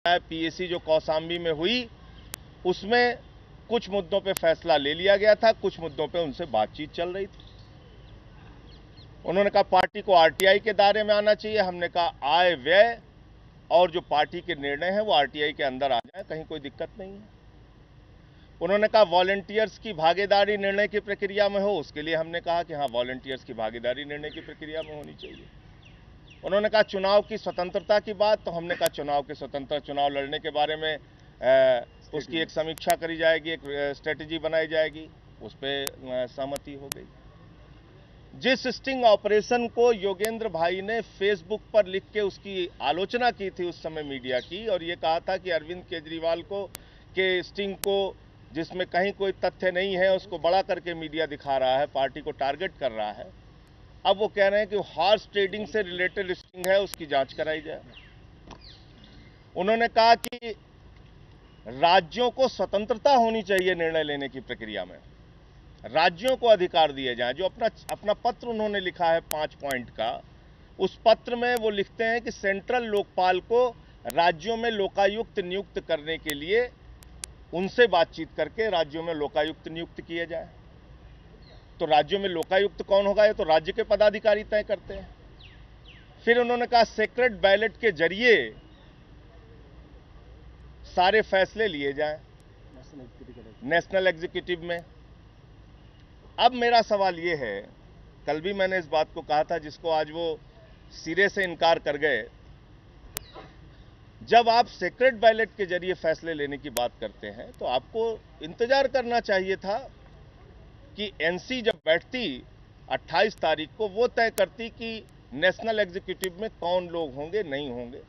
PAC जो कौशाम्बी में हुई उसमें कुछ मुद्दों पे फैसला ले लिया गया था, कुछ मुद्दों पे उनसे बातचीत चल रही थी। उन्होंने कहा पार्टी को आरटीआई के दायरे में आना चाहिए। हमने कहा आय व्यय और जो पार्टी के निर्णय हैं वो आरटीआई के अंदर आ जाए, कहीं कोई दिक्कत नहीं है। उन्होंने कहा वॉलंटियर्स की भागीदारी निर्णय की प्रक्रिया में हो, उसके लिए हमने कहा कि हाँ, वॉलंटियर्स की भागीदारी निर्णय की प्रक्रिया में होनी चाहिए। उन्होंने कहा चुनाव की स्वतंत्रता की बात, तो हमने कहा चुनाव के स्वतंत्र चुनाव लड़ने के बारे में उसकी एक समीक्षा करी जाएगी, एक स्ट्रेटेजी बनाई जाएगी, उस पर सहमति हो गई। जिस स्टिंग ऑपरेशन को योगेंद्र भाई ने फेसबुक पर लिख के उसकी आलोचना की थी उस समय मीडिया की, और ये कहा था कि अरविंद केजरीवाल को के स्टिंग को जिसमें कहीं कोई तथ्य नहीं है उसको बड़ा करके मीडिया दिखा रहा है, पार्टी को टारगेट कर रहा है। अब वो कह रहे हैं कि हॉर्स ट्रेडिंग से रिलेटेड स्टिंग है, उसकी जांच कराई जाए। उन्होंने कहा कि राज्यों को स्वतंत्रता होनी चाहिए निर्णय लेने की प्रक्रिया में, राज्यों को अधिकार दिए जाएं। जो अपना पत्र उन्होंने लिखा है 5 पॉइंट का, उस पत्र में वो लिखते हैं कि सेंट्रल लोकपाल को राज्यों में लोकायुक्त नियुक्त करने के लिए उनसे बातचीत करके राज्यों में लोकायुक्त नियुक्त किए जाए। तो राज्यों में लोकायुक्त कौन होगा, ये तो राज्य के पदाधिकारी तय करते हैं। फिर उन्होंने कहा सेक्रेट बैलेट के जरिए सारे फैसले लिए जाएं नेशनल एग्जीक्यूटिव में। अब मेरा सवाल यह है, कल भी मैंने इस बात को कहा था जिसको आज वो सिरे से इनकार कर गए। जब आप सेक्रेट बैलेट के जरिए फैसले लेने की बात करते हैं तो आपको इंतजार करना चाहिए था कि एनसी जब बैठती 28 तारीख को, वो तय करती कि नेशनल एग्जीक्यूटिव में कौन लोग होंगे, नहीं होंगे।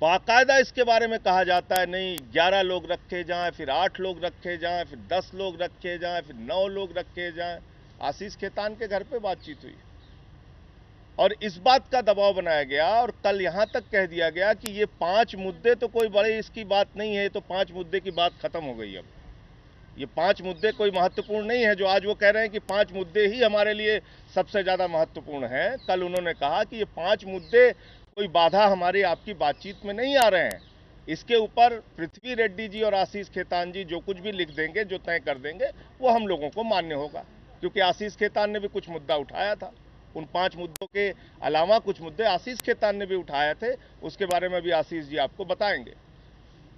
बाकायदा इसके बारे में कहा जाता है नहीं 11 लोग रखे जाएं, फिर 8 लोग रखे जाएं, फिर 10 लोग रखे जाएं, फिर 9 लोग रखे जाएं। आशीष खेतान के घर पे बातचीत हुई और इस बात का दबाव बनाया गया और कल यहां तक कह दिया गया कि ये 5 मुद्दे तो कोई बड़े इसकी बात नहीं है, तो 5 मुद्दे की बात खत्म हो गई। अब ये 5 मुद्दे कोई महत्वपूर्ण नहीं है। जो आज वो कह रहे हैं कि 5 मुद्दे ही हमारे लिए सबसे ज्यादा महत्वपूर्ण हैं, कल उन्होंने कहा कि ये 5 मुद्दे कोई बाधा हमारी आपकी बातचीत में नहीं आ रहे हैं। इसके ऊपर पृथ्वी रेड्डी जी और आशीष खेतान जी जो कुछ भी लिख देंगे, जो तय कर देंगे, वो हम लोगों को मान्य होगा। क्योंकि आशीष खेतान ने भी कुछ मुद्दा उठाया था, उन 5 मुद्दों के अलावा कुछ मुद्दे आशीष खेतान ने भी उठाए थे, उसके बारे में भी आशीष जी आपको बताएंगे।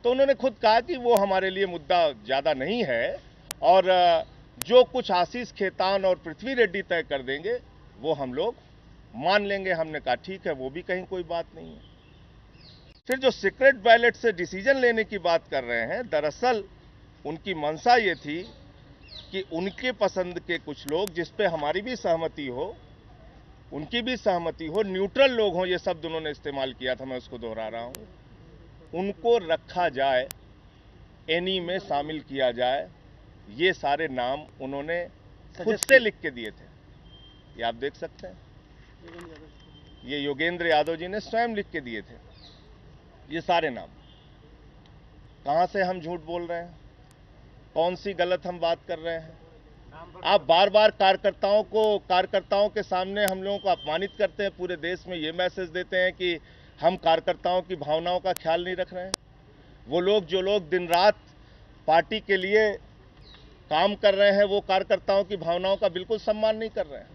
तो उन्होंने खुद कहा कि वो हमारे लिए मुद्दा ज्यादा नहीं है और जो कुछ आशीष खेतान और पृथ्वी रेड्डी तय कर देंगे वो हम लोग मान लेंगे। हमने कहा ठीक है, वो भी कहीं कोई बात नहीं है। फिर जो सीक्रेट बैलेट से डिसीजन लेने की बात कर रहे हैं, दरअसल उनकी मंशा ये थी कि उनके पसंद के कुछ लोग, जिस पे हमारी भी सहमति हो, उनकी भी सहमति हो, न्यूट्रल लोग हों, ये शब्द उन्होंने इस्तेमाल किया था, मैं उसको दोहरा रहा हूं, उनको रखा जाए, एनी में शामिल किया जाए। ये सारे नाम उन्होंने खुद से लिख के दिए थे, ये आप देख सकते हैं। ये योगेंद्र यादव जी ने स्वयं लिख के दिए थे ये सारे नाम। कहां से हम झूठ बोल रहे हैं, कौन सी गलत हम बात कर रहे हैं? आप बार बार कार्यकर्ताओं के सामने हम लोगों को अपमानित करते हैं, पूरे देश में ये मैसेज देते हैं कि हम कार्यकर्ताओं की भावनाओं का ख्याल नहीं रख रहे हैं। वो लोग जो लोग दिन रात पार्टी के लिए काम कर रहे हैं, वो कार्यकर्ताओं की भावनाओं का बिल्कुल सम्मान नहीं कर रहे हैं।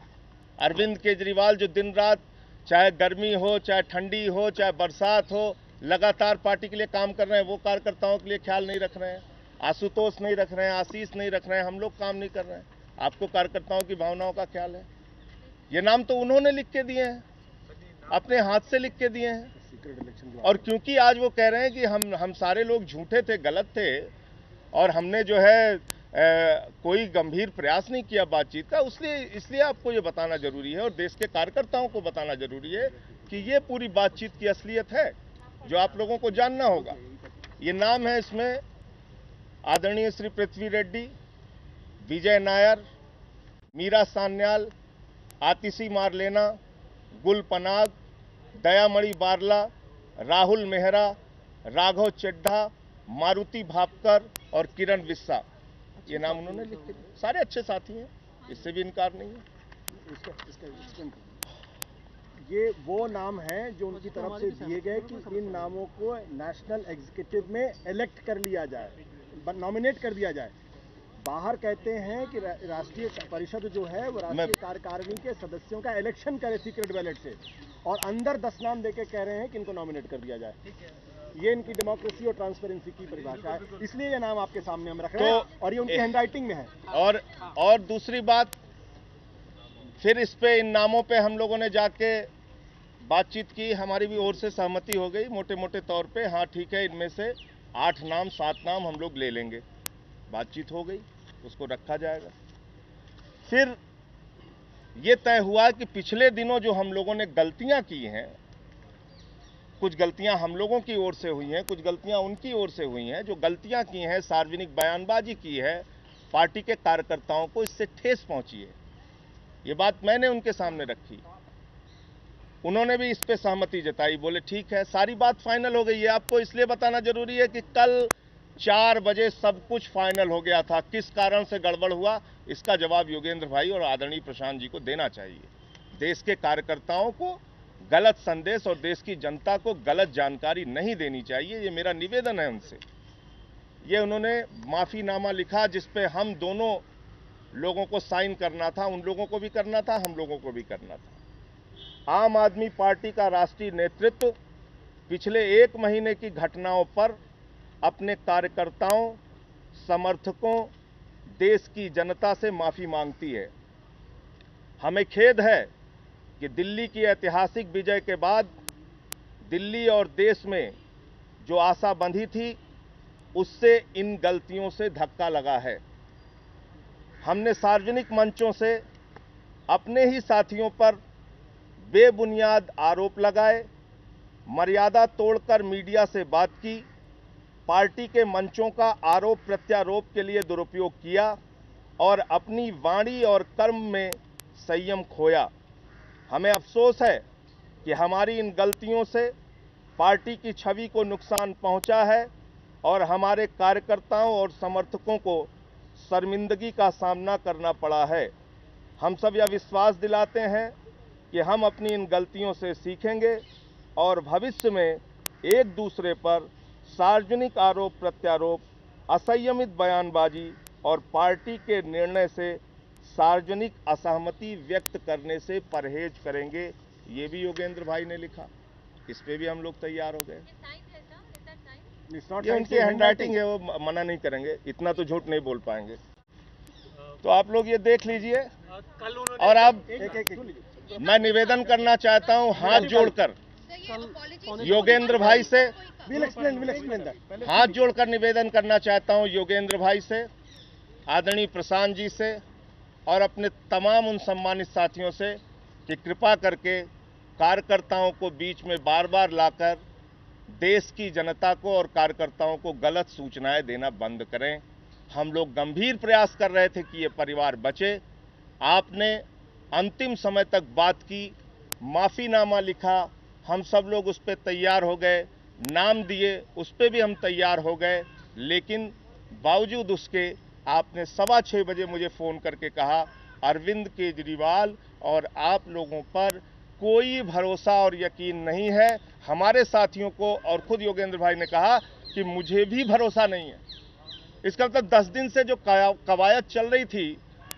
अरविंद केजरीवाल जो दिन रात, चाहे गर्मी हो, चाहे ठंडी हो, चाहे बरसात हो, लगातार पार्टी के लिए काम कर रहे हैं, वो कार्यकर्ताओं के लिए ख्याल नहीं रख रहे हैं। आशुतोष नहीं रख रहे हैं, आशीष नहीं रख रहे हैं, हम लोग काम नहीं कर रहे हैं। आपको कार्यकर्ताओं की भावनाओं का ख्याल है? ये नाम तो उन्होंने लिख के दिए हैं, अपने हाथ से लिख के दिए हैं। और क्योंकि आज वो कह रहे हैं कि हम सारे लोग झूठे थे, गलत थे और हमने जो है कोई गंभीर प्रयास नहीं किया बातचीत का, इसलिए आपको ये बताना जरूरी है और देश के कार्यकर्ताओं को बताना जरूरी है कि ये पूरी बातचीत की असलियत है जो आप लोगों को जानना होगा। ये नाम है इसमें आदरणीय श्री पृथ्वी रेड्डी, विजय नायर, मीरा सान्याल, आतिशी मारलेना, गुल पनाग, दयामणि बारला, राहुल मेहरा, राघव चड्ढा, मारुति भापकर और किरण विस्सा। ये नाम उन्होंने लिख के दिए। सारे अच्छे साथी हैं, इससे भी इनकार नहीं है। ये वो नाम हैं जो उनकी तरफ से दिए गए कि इन नामों को नेशनल एग्जीक्यूटिव में इलेक्ट कर लिया जाए, नॉमिनेट कर दिया जाए। बाहर कहते हैं कि राष्ट्रीय परिषद जो है वो राष्ट्रीय कार्यकारिणी के सदस्यों का इलेक्शन करे सीक्रेट बैलेट से, और अंदर 10 नाम देके कह रहे हैं कि इनको नॉमिनेट कर दिया जाए। ये इनकी डेमोक्रेसी और ट्रांसपेरेंसी की परिभाषा है, इसलिए ये नाम आपके सामने हम रख रहे हैं और ये उनकी हैंडराइटिंग में है। और दूसरी बात, फिर इस पे इन नामों पे हम लोगों ने जाके बातचीत की, हमारी भी ओर से सहमति हो गई मोटे मोटे तौर पे। हाँ ठीक है, इनमें से 8 नाम 7 नाम हम लोग ले लेंगे, बातचीत हो गई, उसको रखा जाएगा। फिर ये तय हुआ कि पिछले दिनों जो हम लोगों ने गलतियां की हैं, कुछ गलतियां हम लोगों की ओर से हुई हैं, कुछ गलतियां उनकी ओर से हुई हैं। जो गलतियां की हैं, सार्वजनिक बयानबाजी की है, पार्टी के कार्यकर्ताओं को इससे ठेस पहुंची है। ये बात मैंने उनके सामने रखी, उन्होंने भी इस पे सहमति जताई, बोले ठीक है, सारी बात फाइनल हो गई है। आपको इसलिए बताना जरूरी है कि कल 4 बजे सब कुछ फाइनल हो गया था। किस कारण से गड़बड़ हुआ, इसका जवाब योगेंद्र भाई और आदरणीय प्रशांत जी को देना चाहिए। देश के कार्यकर्ताओं को गलत संदेश और देश की जनता को गलत जानकारी नहीं देनी चाहिए, ये मेरा निवेदन है उनसे। ये उन्होंने माफीनामा लिखा जिसपे हम दोनों लोगों को साइन करना था, उन लोगों को भी करना था, हम लोगों को भी करना था। आम आदमी पार्टी का राष्ट्रीय नेतृत्व पिछले 1 महीने की घटनाओं पर अपने कार्यकर्ताओं, समर्थकों, देश की जनता से माफी मांगती है। हमें खेद है कि दिल्ली की ऐतिहासिक विजय के बाद दिल्ली और देश में जो आशा बंधी थी, उससे इन गलतियों से धक्का लगा है। हमने सार्वजनिक मंचों से अपने ही साथियों पर बेबुनियाद आरोप लगाए, मर्यादा तोड़कर मीडिया से बात की, पार्टी के मंचों का आरोप प्रत्यारोप के लिए दुरुपयोग किया और अपनी वाणी और कर्म में संयम खोया। हमें अफसोस है कि हमारी इन गलतियों से पार्टी की छवि को नुकसान पहुंचा है और हमारे कार्यकर्ताओं और समर्थकों को शर्मिंदगी का सामना करना पड़ा है। हम सब यह विश्वास दिलाते हैं कि हम अपनी इन गलतियों से सीखेंगे और भविष्य में एक दूसरे पर सार्वजनिक आरोप प्रत्यारोप, असंयमित बयानबाजी और पार्टी के निर्णय से सार्वजनिक असहमति व्यक्त करने से परहेज करेंगे। ये भी योगेंद्र भाई ने लिखा, इस पे भी हम लोग तैयार हो गए। ये उनकी हैंडराइटिंग है, वो मना नहीं करेंगे, इतना तो झूठ नहीं बोल पाएंगे। तो आप लोग ये देख लीजिए। और अब मैं निवेदन करना चाहता हूं हाथ जोड़कर योगेंद्र भाई से, हाथ जोड़कर निवेदन करना चाहता हूं योगेंद्र भाई से, आदरणीय प्रशांत जी से और अपने तमाम उन सम्मानित साथियों से कि कृपा करके कार्यकर्ताओं को बीच में बार बार लाकर देश की जनता को और कार्यकर्ताओं को गलत सूचनाएं देना बंद करें। हम लोग गंभीर प्रयास कर रहे थे कि ये परिवार बचे। आपने अंतिम समय तक बात की, माफीनामा लिखा, हम सब लोग उस पर तैयार हो गए, नाम दिए, उस पर भी हम तैयार हो गए, लेकिन बावजूद उसके आपने 6:15 बजे मुझे फोन करके कहा अरविंद केजरीवाल और आप लोगों पर कोई भरोसा और यकीन नहीं है। हमारे साथियों को और खुद योगेंद्र भाई ने कहा कि मुझे भी भरोसा नहीं है। इसका मतलब 10 दिन से जो कवायद चल रही थी,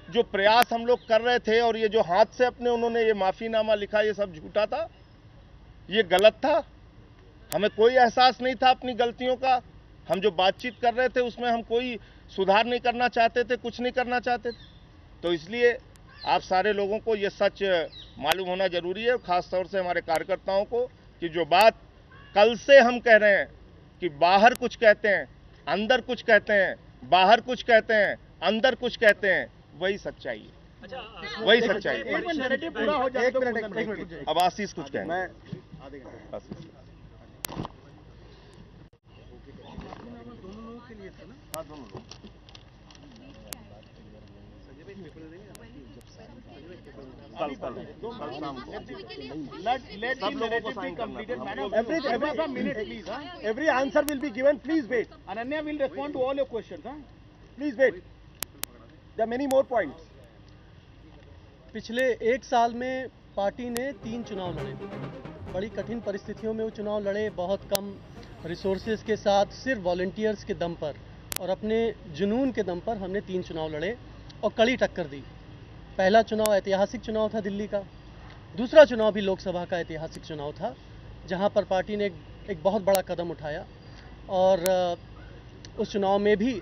जो प्रयास हम लोग कर रहे थे और ये जो हाथ से अपने उन्होंने ये माफीनामा लिखा, ये सब झूठा था, ये गलत था। हमें कोई एहसास नहीं था अपनी गलतियों का। हम जो बातचीत कर रहे थे उसमें हम कोई सुधार नहीं करना चाहते थे, कुछ नहीं करना चाहते थे। तो इसलिए आप सारे लोगों को ये सच मालूम होना जरूरी है, खासतौर से हमारे कार्यकर्ताओं को, कि जो बात कल से हम कह रहे हैं कि बाहर कुछ कहते हैं, अंदर कुछ कहते हैं, बाहर कुछ कहते हैं, अंदर कुछ कहते हैं, वही सच्चाई है, वही सच्चाई है। अब आशीष कुछ कहेंगे। Every answer will be given. Please wait. Ananya will respond to all your questions. Please wait. There are many more points. पिछले 1 साल में पार्टी ने 3 चुनाव लड़े, बड़ी कठिन परिस्थितियों में वो चुनाव लड़े, बहुत कम रिसोर्सेज के साथ, सिर्फ वॉलंटियर्स के दम पर और अपने जुनून के दम पर हमने 3 चुनाव लड़े और कड़ी टक्कर दी। पहला चुनाव ऐतिहासिक चुनाव था दिल्ली का, दूसरा चुनाव भी लोकसभा का ऐतिहासिक चुनाव था, जहां पर पार्टी ने एक बहुत बड़ा कदम उठाया और उस चुनाव में भी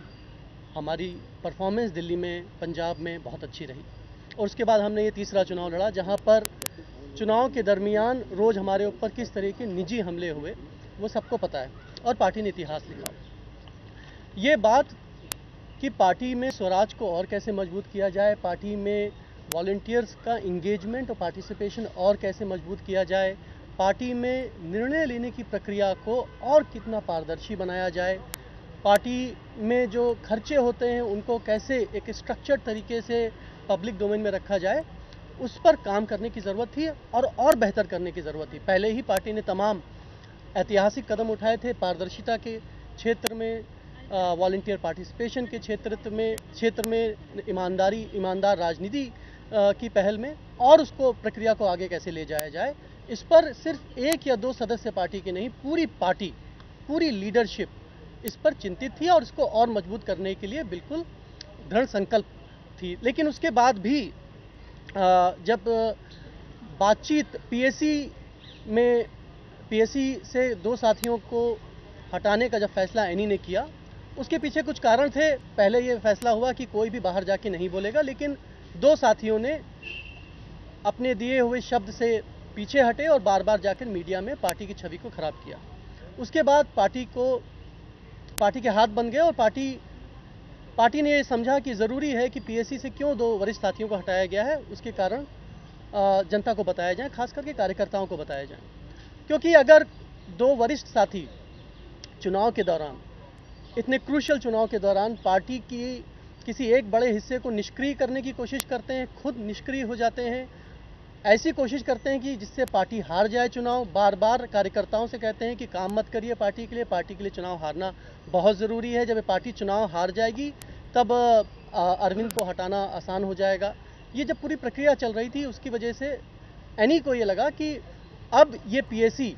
हमारी परफॉर्मेंस दिल्ली में, पंजाब में बहुत अच्छी रही। और उसके बाद हमने ये तीसरा चुनाव लड़ा, जहां पर चुनाव के दरमियान रोज हमारे ऊपर किस तरह के निजी हमले हुए वो सबको पता है और पार्टी ने इतिहास लिखा। ये बात कि पार्टी में स्वराज को और कैसे मजबूत किया जाए, पार्टी में वॉलंटियर्स का इंगेजमेंट और पार्टिसिपेशन और कैसे मजबूत किया जाए, पार्टी में निर्णय लेने की प्रक्रिया को और कितना पारदर्शी बनाया जाए, पार्टी में जो खर्चे होते हैं उनको कैसे एक स्ट्रक्चर्ड तरीके से पब्लिक डोमेन में रखा जाए, उस पर काम करने की ज़रूरत थी और बेहतर करने की ज़रूरत थी। पहले ही पार्टी ने तमाम ऐतिहासिक कदम उठाए थे पारदर्शिता के क्षेत्र में, वॉलंटियर पार्टिसिपेशन के क्षेत्र में ईमानदार राजनीति की पहल में, और उसको प्रक्रिया को आगे कैसे ले जाया जाए, इस पर सिर्फ 1 या 2 सदस्य पार्टी के नहीं, पूरी पार्टी, पूरी लीडरशिप इस पर चिंतित थी और इसको और मजबूत करने के लिए बिल्कुल दृढ़ संकल्प थी। लेकिन उसके बाद भी जब बातचीत पीएससी से 2 साथियों को हटाने का जब फैसला एनी ने किया, उसके पीछे कुछ कारण थे। पहले ये फैसला हुआ कि कोई भी बाहर जाके नहीं बोलेगा, लेकिन 2 साथियों ने अपने दिए हुए शब्द से पीछे हटे और बार बार जाकर मीडिया में पार्टी की छवि को खराब किया। उसके बाद पार्टी के हाथ बन गए और पार्टी ने ये समझा कि ज़रूरी है कि पीएससी से क्यों 2 वरिष्ठ साथियों को हटाया गया है, उसके कारण जनता को बताया जाए, खास करके कार्यकर्ताओं को बताया जाए। क्योंकि अगर 2 वरिष्ठ साथी चुनाव के दौरान, इतने क्रूशियल चुनाव के दौरान पार्टी की किसी एक बड़े हिस्से को निष्क्रिय करने की कोशिश करते हैं, खुद निष्क्रिय हो जाते हैं, ऐसी कोशिश करते हैं कि जिससे पार्टी हार जाए चुनाव, बार बार कार्यकर्ताओं से कहते हैं कि काम मत करिए पार्टी के लिए चुनाव हारना बहुत ज़रूरी है, जब पार्टी चुनाव हार जाएगी तब अरविंद को हटाना आसान हो जाएगा। ये जब पूरी प्रक्रिया चल रही थी, उसकी वजह से एनी को ये लगा कि अब ये पीएससी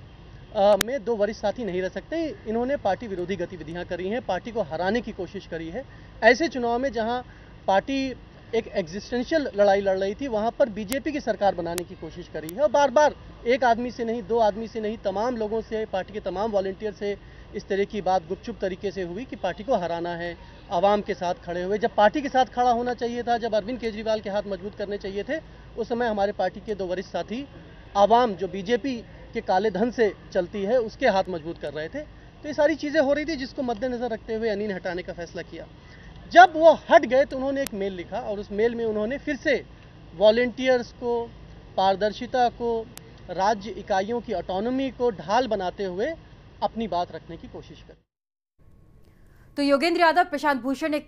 में 2 वरिष्ठ साथी नहीं रह सकते, इन्होंने पार्टी विरोधी गतिविधियां करी हैं, पार्टी को हराने की कोशिश करी है। ऐसे चुनाव में जहां पार्टी एक एग्जिस्टेंशियल लड़ाई लड़ रही थी, वहां पर बीजेपी की सरकार बनाने की कोशिश करी है और बार बार 1 आदमी से नहीं, 2 आदमी से नहीं, तमाम लोगों से, पार्टी के तमाम वॉलंटियर से इस तरह की बात गुपचुप तरीके से हुई कि पार्टी को हराना है। आवाम के साथ खड़े हुए, जब पार्टी के साथ खड़ा होना चाहिए था, जब अरविंद केजरीवाल के हाथ मजबूत करने चाहिए थे, उस समय हमारे पार्टी के 2 वरिष्ठ साथी आवाम जो बीजेपी के काले धन से चलती है उसके हाथ मजबूत कर रहे थे। तो ये सारी चीज़ें हो रही थी, जिसको मद्देनजर रखते हुए एनी ने हटाने का फैसला किया। जब वो हट गए तो उन्होंने एक मेल लिखा और उस मेल में उन्होंने फिर से वॉलंटियर्स को, पारदर्शिता को, राज्य इकाइयों की ऑटोनॉमी को ढाल बनाते हुए अपनी बात रखने की कोशिश करी। तो योगेंद्र यादव, प्रशांत भूषण एक